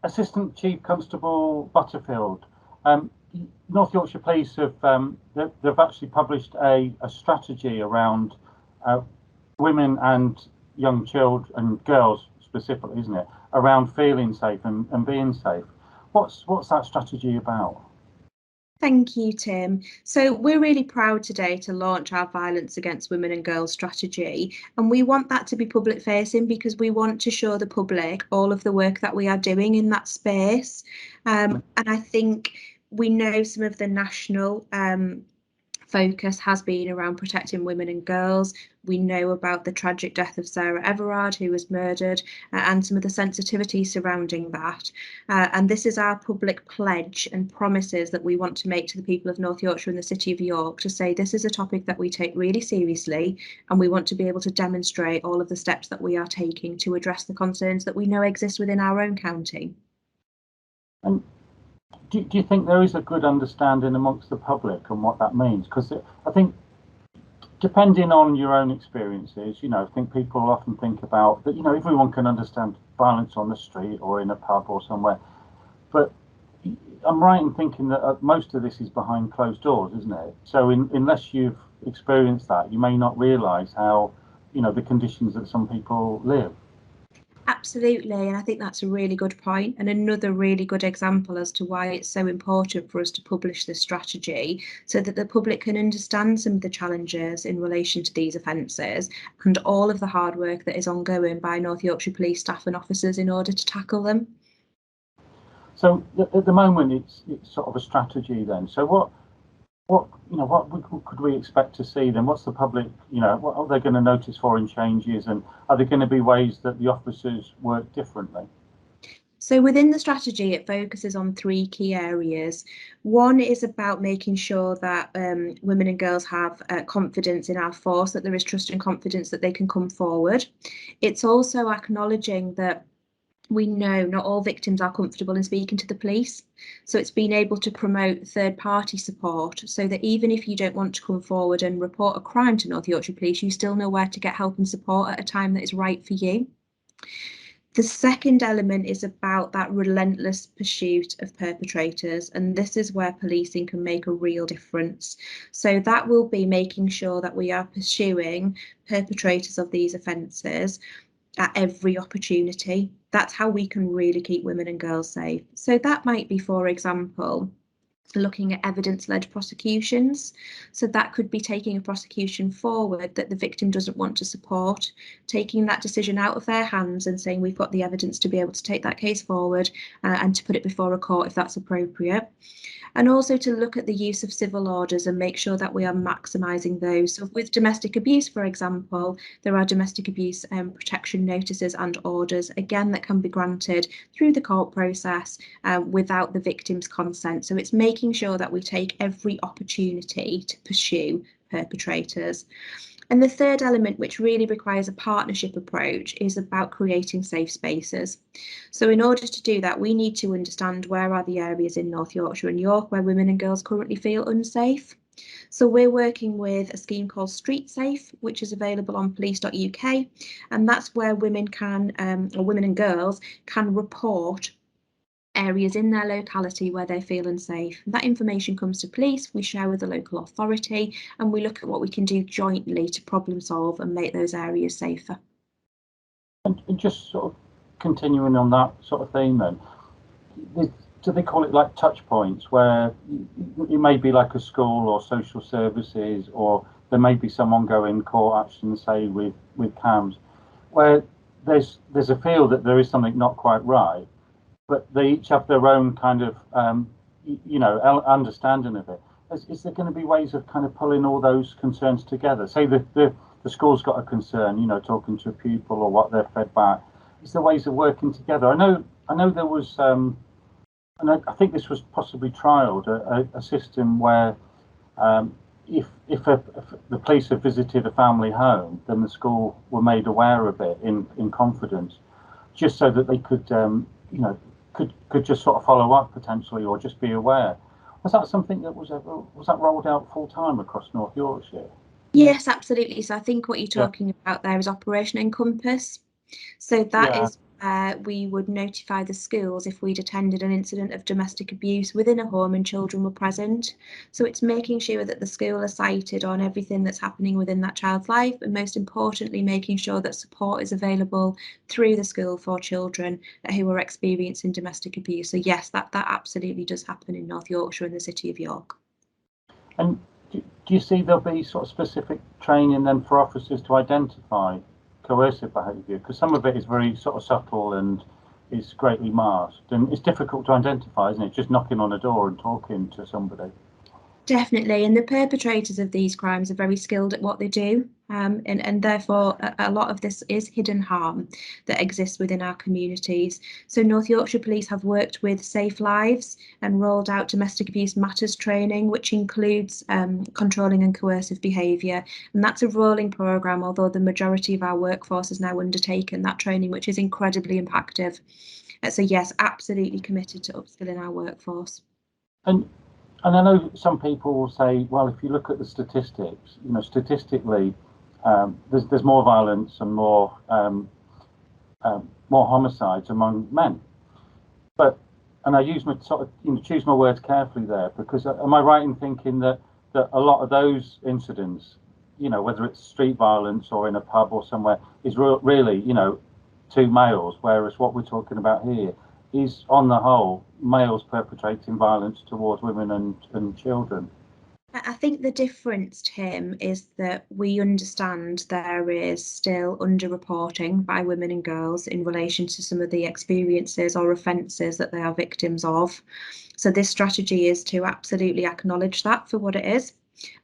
Assistant Chief Constable Butterfield. North Yorkshire Police have they've actually published a strategy around women and young children and girls specifically, isn't it? Around feeling safe and being safe. What's that strategy about? Thank you, Tim. So we're really proud today to launch our Violence Against Women and Girls strategy, and we want that to be public facing because we want to show the public all of the work that we are doing in that space. And I think we know some of the national focus has been around protecting women and girls. We know about the tragic death of Sarah Everard, who was murdered, and some of the sensitivity surrounding that. And this is our public pledge and promises that we want to make to the people of North Yorkshire and the City of York to say this is a topic that we take really seriously, and we want to be able to demonstrate all of the steps that we are taking to address the concerns that we know exist within our own county. And do you think there is a good understanding amongst the public on what that means? Because I think, depending on your own experiences, I think people often think about that, everyone can understand violence on the street or in a pub or somewhere. But I'm right in thinking that most of this is behind closed doors, isn't it? So unless you've experienced that, you may not realise how, the conditions that some people live. Absolutely, and I think that's a really good point, and another really good example as to why it's so important for us to publish this strategy so that the public can understand some of the challenges in relation to these offences and all of the hard work that is ongoing by North Yorkshire Police staff and officers in order to tackle them. So at the moment, it's sort of a strategy then. So what could we expect to see then? What's the public, what are they going to notice foreign changes, and are there going to be ways that the officers work differently? So within the strategy, it focuses on 3 key areas. One is about making sure that women and girls have confidence in our force, that there is trust and confidence that they can come forward. It's also acknowledging that we know not all victims are comfortable in speaking to the police. So it's being able to promote third-party support so that even if you don't want to come forward and report a crime to North Yorkshire Police, you still know where to get help and support at a time that is right for you. The second element is about that relentless pursuit of perpetrators, and this is where policing can make a real difference. So that will be making sure that we are pursuing perpetrators of these offences at every opportunity. That's how we can really keep women and girls safe. So that might be, for example, looking at evidence-led prosecutions. So that could be taking a prosecution forward that the victim doesn't want to support, taking that decision out of their hands and saying we've got the evidence to be able to take that case forward and to put it before a court if that's appropriate. And also to look at the use of civil orders and make sure that we are maximising those. So with domestic abuse, for example, there are domestic abuse protection notices and orders, again, that can be granted through the court process without the victim's consent. So it's making sure that we take every opportunity to pursue perpetrators. And the third element, which really requires a partnership approach, is about creating safe spaces. So in order to do that, we need to understand where are the areas in North Yorkshire and York where women and girls currently feel unsafe. So we're working with a scheme called Street Safe, which is available on police.uk, and that's where women can, or women and girls can report areas in their locality where they feel unsafe. That information comes to police, we share with the local authority, and we look at what we can do jointly to problem solve and make those areas safer. And just sort of continuing on that sort of theme then, do they call it like touch points, where it may be like a school or social services, or there may be some ongoing court action, say with CAMS, where there's a feel that there is something not quite right, but they each have their own kind of, understanding of it. Is there going to be ways of kind of pulling all those concerns together? Say the school's got a concern, talking to a pupil or what they're fed back. Is there ways of working together? I know there was, and I think this was possibly trialled, a system where if the police have visited a family home, then the school were made aware of it in confidence, just so that they could, could just sort of follow up potentially, or just be aware. Was that something that was rolled out full time across North Yorkshire? Yes, absolutely. So I think what you're talking about there is Operation Encompass. So that is we would notify the schools if we'd attended an incident of domestic abuse within a home and children were present. So it's making sure that the school are cited on everything that's happening within that child's life, and most importantly, making sure that support is available through the school for children who are experiencing domestic abuse. So yes, that absolutely does happen in North Yorkshire and the City of York. And do you see there'll be sort of specific training then for officers to identify coercive behaviour? Because some of it is very sort of subtle and is greatly masked, and it's difficult to identify, isn't it? Just knocking on a door and talking to somebody. Definitely, and the perpetrators of these crimes are very skilled at what they do, and therefore a lot of this is hidden harm that exists within our communities. So North Yorkshire Police have worked with Safe Lives and rolled out domestic abuse matters training, which includes controlling and coercive behaviour, and that's a rolling programme, although the majority of our workforce has now undertaken that training, which is incredibly impactful. So yes, absolutely committed to upskilling our workforce. And I know some people will say, well, if you look at the statistics, you know, statistically, there's more violence and more homicides among men. But, and I use my sort of, you know, choose my words carefully there, because am I right in thinking that a lot of those incidents, you know, whether it's street violence or in a pub or somewhere, is really, you know, two males, whereas what we're talking about here is, on the whole, males perpetrating violence towards women and children? I think the difference, Tim, is that we understand there is still underreporting by women and girls in relation to some of the experiences or offences that they are victims of. So this strategy is to absolutely acknowledge that for what it is,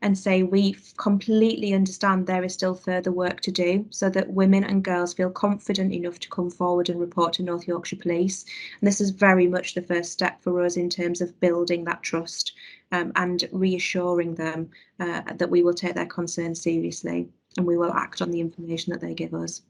and say we completely understand there is still further work to do so that women and girls feel confident enough to come forward and report to North Yorkshire Police. And this is very much the first step for us in terms of building that trust and reassuring them that we will take their concerns seriously and we will act on the information that they give us.